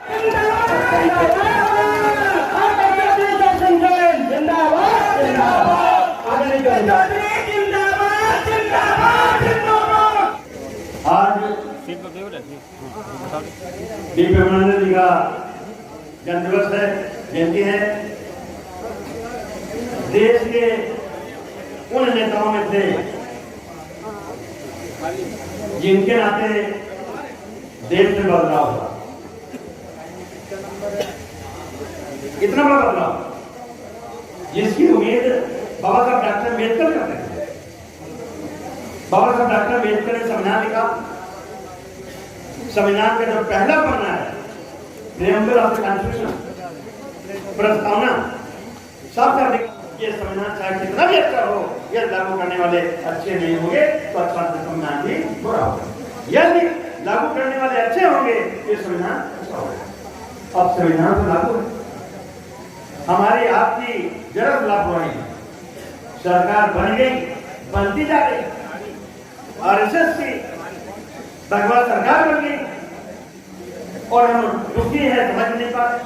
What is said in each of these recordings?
आज दीपेंद्र जी का जन्मदिवस है, जयंती है। देश के उन नेताओं में थे जिनके नाते देश में बदलाव हुआ। इतना बड़ा बदलाव जिसकी उम्मीद बाबा साहब डॉक्टर अम्बेडकर करते थे। बाबा साहब डॉक्टर अम्बेडकर ने संविधान लिखा। संविधान का जो पहला पन्ना है, प्रेम्बल ऑफ द कॉन्स्टिट्यूशन, प्रस्तावना, साफ साफ ये संविधान चाहे कितना भी अच्छा हो, यह लागू करने वाले अच्छे नहीं होंगे तो अच्छा संविधान भी बुरा होगा। यदि लागू करने वाले अच्छे होंगे ये संविधान अच्छा होगा। अब संविधान तो लागू है, हमारी आपकी जरा लापरवाही है। सरकार बन गई, बनती जा रही, आरएसएस की भगवान सरकार बन गई और हम दुखी हैं, समझ नहीं पा रहे,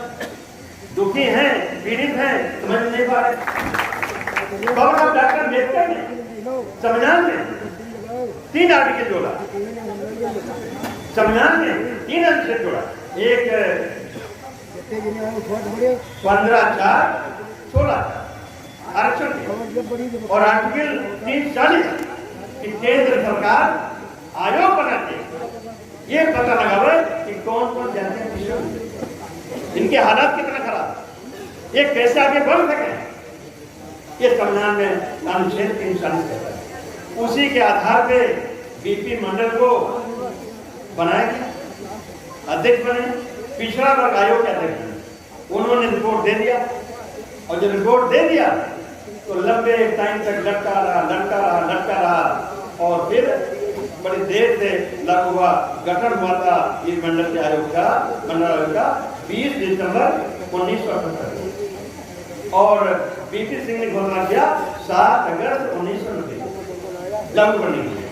दुखी हैं, पीड़ित हैं, समझ नहीं पा रहे। बाबा साहब डॉक्टर अम्बेडकर ने संविधान में 3 आर्टिकल जोड़ा, संविधान में 3 अनुच्छेद जोड़ा। एक 15(4)(16) आरक्षण और आर्टिकल 340 कि केंद्र सरकार आयोग बनाती है, ये पता लगावे कि कौन कौन जाते, इनके हालात कितना खराब, ये कैसे आगे बढ़ सके, ये संविधान में अनुच्छेद 340 कहता है। उसी के आधार पे बीपी मंडल को बनाया गया, अध्यक्ष बने, पिछड़ा वर्ग आयोग के अध्यक्ष बने। उन्होंने रिपोर्ट दे दिया और जब रिपोर्ट दे दिया तो लंबे टाइम तक लटका रहा और फिर बड़ी देर से लागू हुआ, गठन हुआ था इस मंडल के आयोग का, मंडल आयोग का 20 दिसंबर 1978 और बीपी सिंह ने घोषणा किया 7 अगस्त 1990 लागू करने के लिए।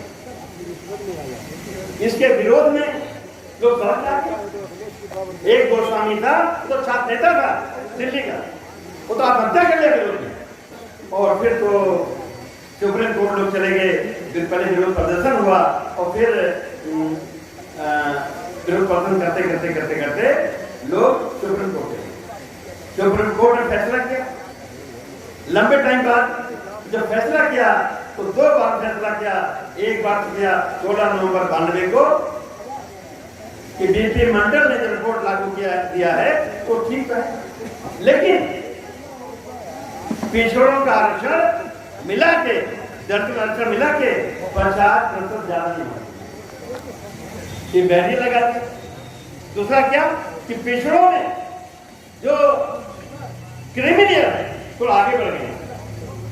इसके विरोध में लोग सड़क आए। एक गोस्वामी था तो छात्र नेता था दिल्ली का, वो तो आत्महत्या कर लिया विरोध में और फिर तो सुप्रीम कोर्ट लोग चले गए। फिर पहले विरोध प्रदर्शन हुआ और फिर विरोध प्रदर्शन करते लोग सुप्रीम कोर्ट गए। सुप्रीम कोर्ट ने फैसला किया, लंबे टाइम बाद जब फैसला किया तो 2 बार फैसला किया। एक बार किया 16 नवंबर 92 को कि बीपी मंडल ने जो रिपोर्ट लागू दिया है वो ठीक है, लेकिन पिछड़ों का आरक्षण मिला के, दर्जन आरक्षण मिला के 50% ज्यादा नहीं हुआ, ये बैरियर लगा दिया। दूसरा क्या कि पिछड़ों ने जो क्रिमिनल है तो आगे बढ़ गए,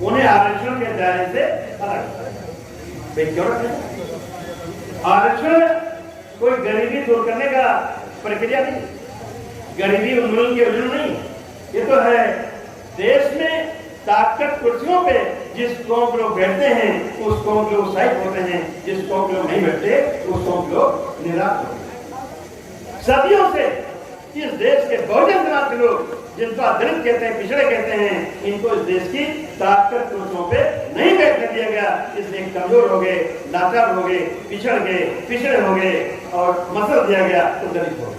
उन्हें आरक्षण के दायरे से अलग क्यों रखें? आरक्षण कोई गरीबी दूर करने का प्रक्रिया नहीं, गरीबी उन्मूलन की योजना नहीं, ये तो है देश में ताकत कुर्सियों पे जिस कौम के लोग बैठते हैं उस कौम के लोग उत्साहित होते हैं, जिस कौम के लोग नहीं बैठते उस कौम के लोग निराश होते हैं। सदियों से इस देश के बहुजन समाज के लोग जिनको दलित कहते हैं, पिछड़े कहते हैं, इनको इस देश की ताकत कुर्सियों पे नहीं बैठने दिया गया, इसलिए कमजोर हो गए, लाचार हो गए, पिछड़ गए, पिछड़े हो गए और मसल दिया गया तो दलित हो गए।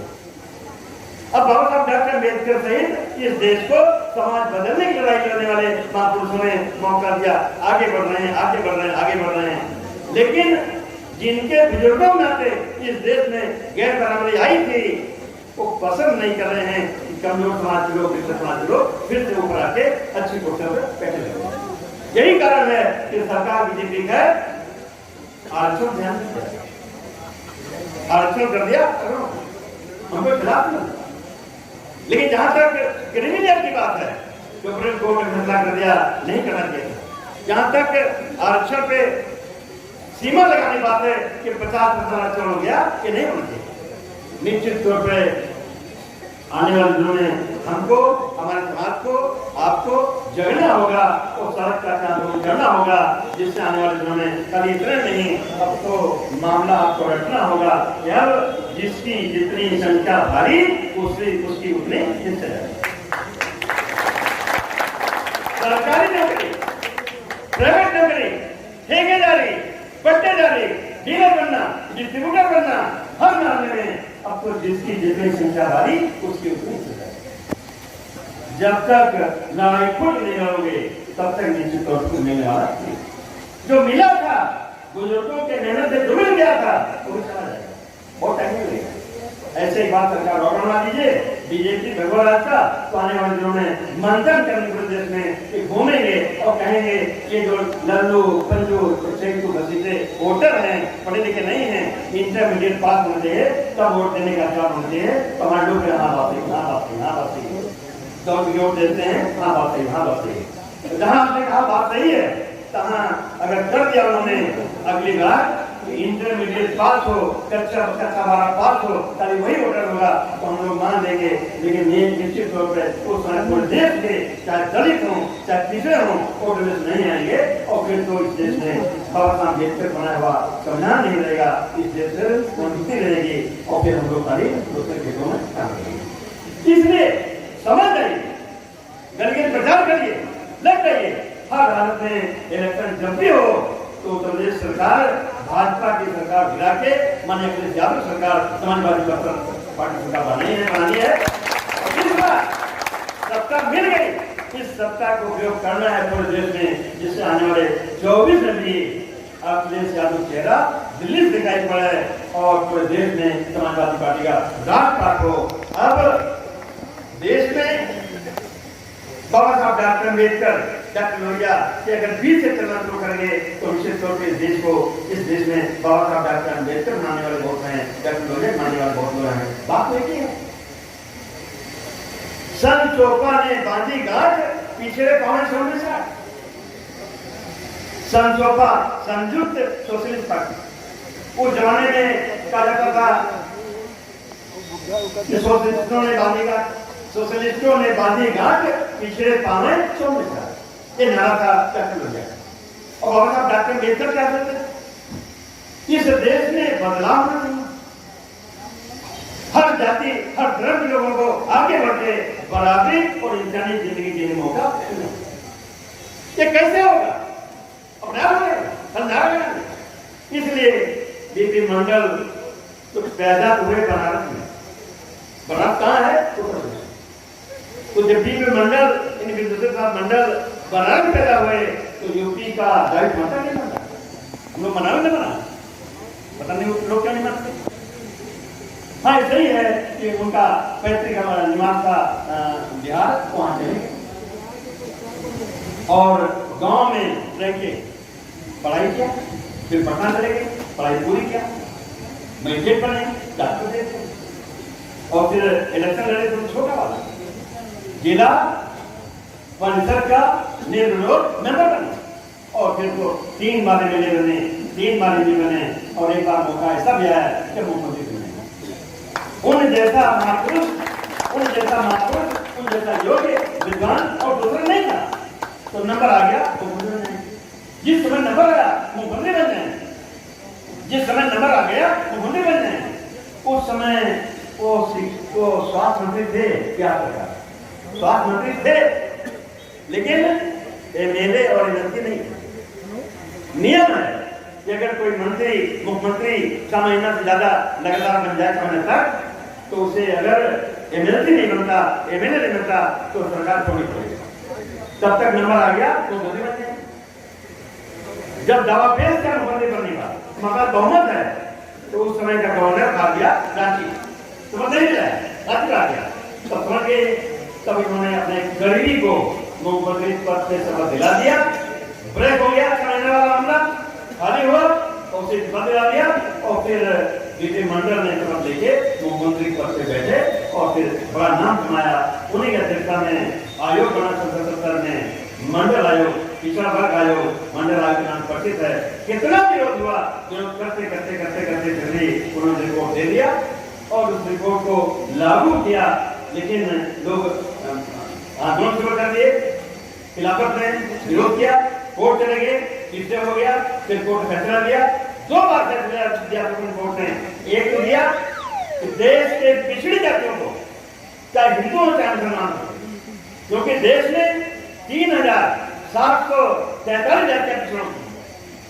अब बाबा साहब डॉक्टर अम्बेडकर सहित इस देश को समाज बदलने की लड़ाई लड़ने वाले महापुरुषों ने मौका दिया, आगे बढ़ रहे हैं। लेकिन जिनके बुजुर्गों में आते इस देश में गैर बराबरी आई थी, वो पसंद नहीं कर रहे हैं कि कमजोर समाज के लोग, पिछड़े समाज के लोग फिर से ऊपर आके अच्छी कुर्सियों पर बैठे रहे। यही कारण है कि सरकार बीजेपी का आरक्षण ध्यान आरक्षण कर दिया, हमको खिलाफ नहीं। लेकिन जहां तक क्रिमिनल की बात है, सुप्रीम कोर्ट ने फैसला कर दिया नहीं करना चाहिए। जहां तक आरक्षण पे सीमा लगाने की बात है कि 50% आरक्षण हो गया, ये नहीं होना चाहिए। निश्चित तौर पे आने वाले दिनों में हमको, हमारे समाज को, आपको जगना होगा और सड़क का आंदोलन करना होगा, जिससे आने वाले दिनों में खाली इतने नहीं, अब तो मामला आपको रखना होगा। जिसकी जितनी संख्या भारी उसकी उतनी हिस्सेदारी। सरकारी नौकरी, प्राइवेट नौकरी, ठेकेदारी, पट्टेदारी, डीलर बनना, डिस्ट्रीब्यूटर बनना, हर मामले में अब तो जिसकी जितनी संख्या भारी उसकी उतनी हिस्सेदारी। जब तक लड़ाई खुद नहीं लड़ोगे तब तक निश्चित तौर पर मिलने वाला नहीं। जो मिला था बुजुर्गों के मेहनत से जो मिल गया था वो भी चला जाएगा, बहुत टाइम लगेगा। ऐसे ही बात सरकार ऑर्डर बना दीजिए बीजेपी भगवान राज का, तो आने वाले दिनों में मंथन करने प्रदेश में घूमेंगे और कहेंगे ये जो लल्लू पंजू चेंटू घसीटे वोटर हैं, पढ़े लिखे नहीं हैं, इंटरमीडिएट पास होते हैं तब वोट देने का काम होते हैं, कमांडो के हाँ बात सही दौड़ वोट देते हैं, हाँ बात सही। जहां आपने कहा बात सही है तहां अगर कर दिया उन्होंने अगली बार इंटरमीडिएट पास हो, कच्चा 12 पास हो, ताकि वही वोटर होगा तो हम लोग मान लेंगे। लेकिन ये निश्चित तौर पर उस पूरे देश के चाहे दलित हों चाहे पिछड़े हों वोटर लिस्ट नहीं आएंगे और फिर तो इस देश में बाबा साहब अम्बेडकर बनाया हुआ संविधान नहीं रहेगा, इस देश से मजबूती रहेगी और फिर हम लोग सारी दूसरे खेतों में काम करेंगे। इसलिए समझ जाइए, गली प्रचार करिए, लग जाइए, हर हालत में इलेक्शन जब भी हो तो उत्तर प्रदेश सरकार भाजपा की सरकार गिरा के माननीय अखिलेश यादव सरकार समाजवादी पार्टी सरकार बनानी है। और इस बार सत्ता मिल गई, इस सत्ता को उपयोग करना है पूरे देश में, जिससे आने वाले 24 में भी अखिलेश यादव चेहरा दिल्ली से दिखाई पड़े और पूरे देश में समाजवादी पार्टी का राजपाट हो। अब देश में बाबा साहब डॉक्टर अम्बेडकर, डॉक्टर लोहिया कि अगर फिर से चलना शुरू करेंगे तो विशेष तौर पर इस देश में बाबा साहब डॉक्टर अम्बेडकर मानने वाले बहुत हैं, डॉक्टर लोहिया मानने वाले बहुत लोग हैं। बात एक ही है, सन चोपा ने बांधी गांठ पिछड़े पवन छोड़ने से। सन चोपा संयुक्त सोशलिस्ट पार्टी उस जमाने में कहा जाता था सोशलिस्टों ने बांधी गांठ पिछड़े पावे छोड़ने से, ये नारा था डॉक्टर लोहिया। और बाबा साहब डॉक्टर अम्बेडकर क्या कहते थे, इस देश में बदलाव होना चाहिए, हर जाति हर धर्म के लोगों को आगे बढ़ते बराबरी और इंसानी जिंदगी जीने का मौका मिलना। ये कैसे होगा, अपने आप होगा। इसलिए बीपी मंडल तो पैदा हुए बनारस में, बनारस कहाँ है तो जब बीपी मंडल इन विद्युत मंडल बनारस पैदा हुए तो यूपी का दायित्व बनता नहीं बनता, हम लोग मनावे नहीं बना, पता नहीं लोग क्या नहीं मानते। हाँ ऐसा ही है कि उनका पैतृक हमारा निवास का बिहार, वहां चले और गांव में रह के पढ़ाई किया, फिर पटना चले गए, पढ़ाई पूरी किया, मैजिस्ट्रेट बने, डॉक्टर थे और फिर इलेक्शन लड़े तो छोटा वाला जिला परिषद का निर्विरोध मेंबर बने और फिर तो 3 बार एमएलए बने, 3 बार एमपी बने और एक बार मौका ऐसा भी आया कि मुख्यमंत्री बने। उन जैसा महापुरुष, उन जैसा योग्य विद्वान और दूसरा नहीं था, तो नंबर आ गया तो जिस समय नंबर आया मुख्यमंत्री बन जाए, जिस समय नंबर आ गया मुख्यमंत्री बन जाए। उस समय वो स्वास्थ्य मंत्री थे, क्या प्रकार स्वास्थ्य मंत्री थे, लेकिन एमएलए और एमएलसी नहीं। नियम है कि अगर कोई मंत्री मुख्यमंत्री 6 महीना से ज्यादा लगातार बन जाए समय तक, तो उसे अगर एमएलसी नहीं बनता, एमएलए नहीं बनता तो सरकार छोड़नी पड़ेगी। तब तक नंबर आ गया तो मुख्यमंत्री बन जाए। जब दावा पेश किया मुख्यमंत्री बनने का, मगर बहुमत है, तो उस समय का गवर्नर खा गया रांची, तो नहीं मिला, रांची आ गया, तब समझ गए। तब इन्होंने अपने गरीबी को मुख्यमंत्री पद से शपथ दिला दिया, ब्रेक हो गया, 6 महीने वाला मामला खाली हुआ और उसे शपथ दिला दिया और फिर बीपी मंडल ने शपथ लेके मुख्यमंत्री पद से बैठे और फिर बड़ा नाम कमाया। उन्हीं की अध्यक्षता में आयोग बना 1977 में, मंडल आयोग, पिछड़ा वर्ग आयोग, मंडल आयोग के नाम परिचित है। कितना विरोध हुआ, विरोध करते करते करते करते फिर उन्होंने रिपोर्ट दे दिया और उस रिपोर्ट को लागू किया, लेकिन लोग आंदोलन शुरू कर दिए, खिलाफत ने विरोध किया, कोर्ट चले गए, इससे हो गया, फिर कोर्ट फैसला दिया, 2 बार फैसला दिया सुप्रीम कोर्ट ने। एक तो दिया कि देश के पिछड़ी जातियों को, चाहे हिंदू हो चाहे मुसलमान हो, क्योंकि देश में 3,743 जातियां पिछड़ों की,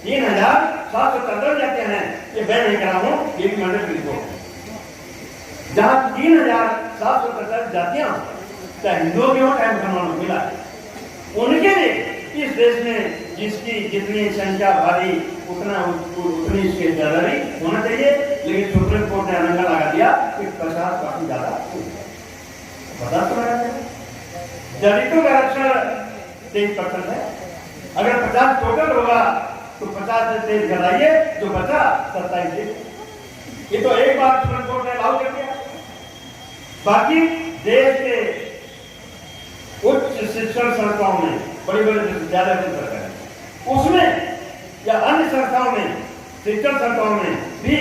3,743 जातियां हैं। ये मैं नहीं करा हूं, ये भी मंडल की रिपोर्ट है। जहां 3,743 जातियां, चाहे हिंदुओं की हो चाहे मुसलमानों मिला, उनके लिए इस देश में जिसकी जितनी संख्या भारी उतनी इसकी जिम्मेदारी होना चाहिए। लेकिन सुप्रीम कोर्ट ने अलंगा लगा दिया कि 50% ज्यादा 50 दलितों का आरक्षण 23% है। अगर 50 टोटल होगा तो 50 से 23 घटाइए तो बचा 27। ये तो एक बार सुप्रीम कोर्ट ने लागू कर दिया। बाकी देश के उच्च शिक्षण संस्थाओं में, बड़ी बड़ी विश्वविद्यालय उसमें या अन्य संस्थाओं में, शिक्षण संस्थाओं में भी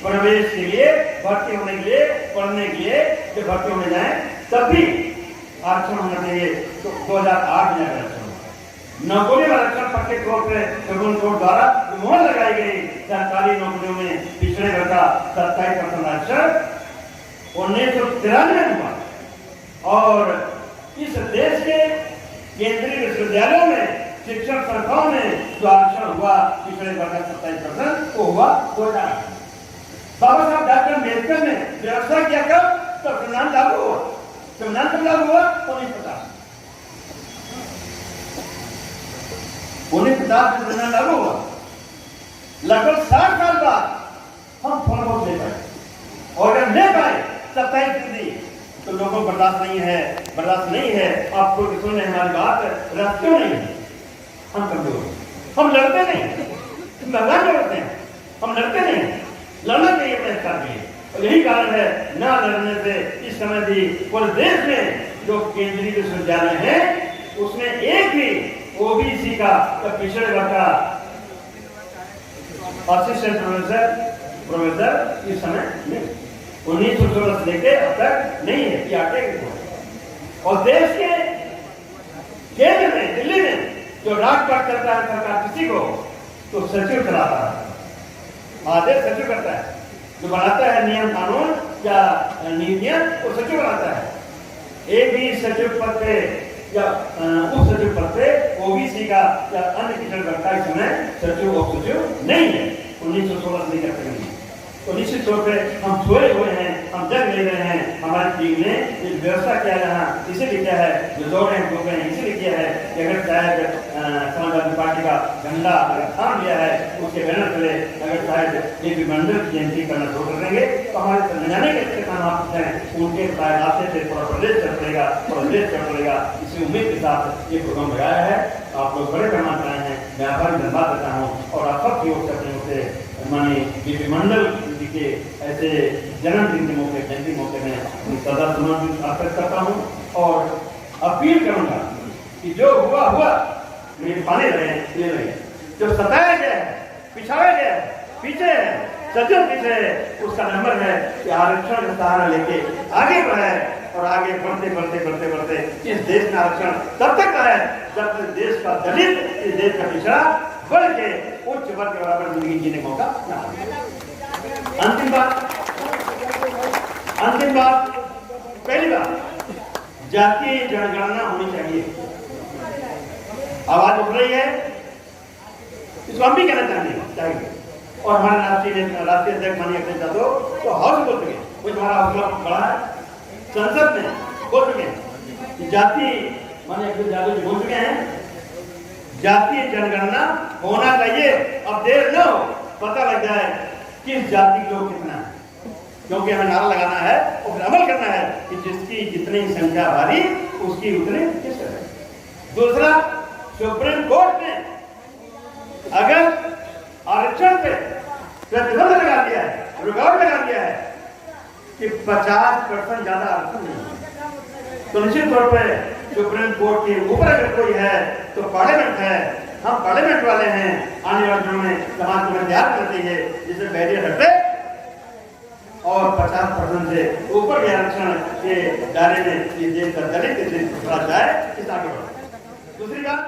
प्रवेश के लिए, भर्ती होने के लिए, पढ़ने के लिए जब भर्ती होने जाए तब भी आरक्षण होना चाहिए। तो 2008 में आरक्षण नौकरी में आरक्षण पक्के तौर पर सुप्रीम कोर्ट द्वारा मुहर लगाई गई। सरकारी नौकरियों में पिछड़े वर्ग का 27% आरक्षण 1993 में हुआ। और इस देश के केंद्रीय विश्वविद्यालयों में, शिक्षण संस्थाओं में जो आरक्षण हुआ पिछड़े वर्ग का 27%, वो हुआ 2008। बाबा साहब डॉक्टर अम्बेडकर ने व्यवस्था किया कब? तो संविधान लागू हुआ। संविधान कब लागू हुआ? 1950 में संविधान लागू हुआ। लगभग 60 साल बाद हम थोड़ा बहुत ले पाए, और अगर ले पाए 27%, तो लोगों को बर्दाश्त नहीं है। आपको सुनने हमारी बात रस क्यों नहीं है? हम कमजोर, हम लड़ते नहीं, मैदान में लड़ते हैं, हम लड़ते नहीं। लड़ना चाहिए अपने अधिकार के लिए, और यही कारण है ना लड़ने से इस समय भी पूरे देश में जो केंद्रीय विश्वविद्यालय है उसमें एक भी ओबीसी का या पिछड़े वर्ग का असिस्टेंट प्रोफेसर इस समय नहीं, 1916 से लेके अब तक नहीं है। और देश के केंद्र में, दिल्ली में जो राजपाट करता है सरकार किसी को, तो सचिव कराता है, आदेश सचिव करता है। जो बनाता है नियम कानून या नीतियां, वो सचिव बनाता है। एक भी सचिव पद पे या उप सचिव पद पे ओबीसी का या अन्य पिछड़े वर्ग का इस समय सचिव उप सचिव नहीं है। 1916 से लेकर तो निश्चित तौर पर हम सोए हुए हैं, हम जग ले रहे हैं। हमारी टीम ने एक व्यवस्था किया है, इसीलिए किया है, जो दौड़ रहे हैं इसीलिए किया है कि अगर शायद समाजवादी पार्टी का झंडा अगर थाम लिया है, उसके बैनर तले अगर शायद ये विमंडल की जयंती करना शुरू कर देंगे तो हमारे समझाने के किसान आप हैं उनके रास्ते से पूरा प्रदेश चल पड़ेगा। इसी उम्मीद के साथ ये प्रोग्राम लगाया है। आप लोग बड़े पैमाने पर आए हैं, मैं आभार धन्यवाद देता हूँ। और आप सबकी ओर से अपने से माने ये विमंडल के ऐसे जन्मदिन के मौके, जयंती मौके में सदा सम्मान अर्पित करता हूँ और अपील करूंगा कि जो हुआ मेरे पाने रहे, जो सताया गया है, पिछाया गया है, पीछे है, सजन पीछे है, उसका नंबर है कि आरक्षण का सहारा लेके आगे बढ़े। और आगे बढ़ते इस देश में आरक्षण तब तक है जब तक देश का दलित, इस देश का पिछड़ा बढ़ के उच्च वर्ग के बराबर जिंदगी जीने का मौका ना। अंतिम बात, पहली बात, जातीय जनगणना होनी चाहिए। आवाज उठ रही है, इसको हम भी कहना चाहिए। और हमारे राष्ट्रीय अध्यक्ष माननीय अखिलेश यादव तो हाउस बोल चुके, वो हमारा हौसला बढ़ा है, संसद में बोल चुके हैं कि जाति माननीय अखिलेश यादव जी बोल चुके हैं जातीय जनगणना होना चाहिए। अब देर न हो, पता लग जाए किस जाति के लोग कितना है, क्योंकि हमें नारा लगाना है और फिर अमल करना है कि जिसकी जितनी संख्या भारी उसकी उतनी किस है। दूसरा, सुप्रीम कोर्ट ने अगर आरक्षण पे प्रतिबंध लगा दिया है, रुकावट लगा दिया है कि 50% ज्यादा आरक्षण नहीं, तो निश्चित तौर पर सुप्रीम कोर्ट के ऊपर अगर कोई है तो पार्लियामेंट है। हम पार्लियामेंट वाले हैं, आने वाले दिनों में समाज को तैयार करना चाहिए जिससे बैरियर हटे और 50% से ऊपर के आरक्षण के दायरे में ये देश का दलित जाए, इस आगे बढ़े। दूसरी बात,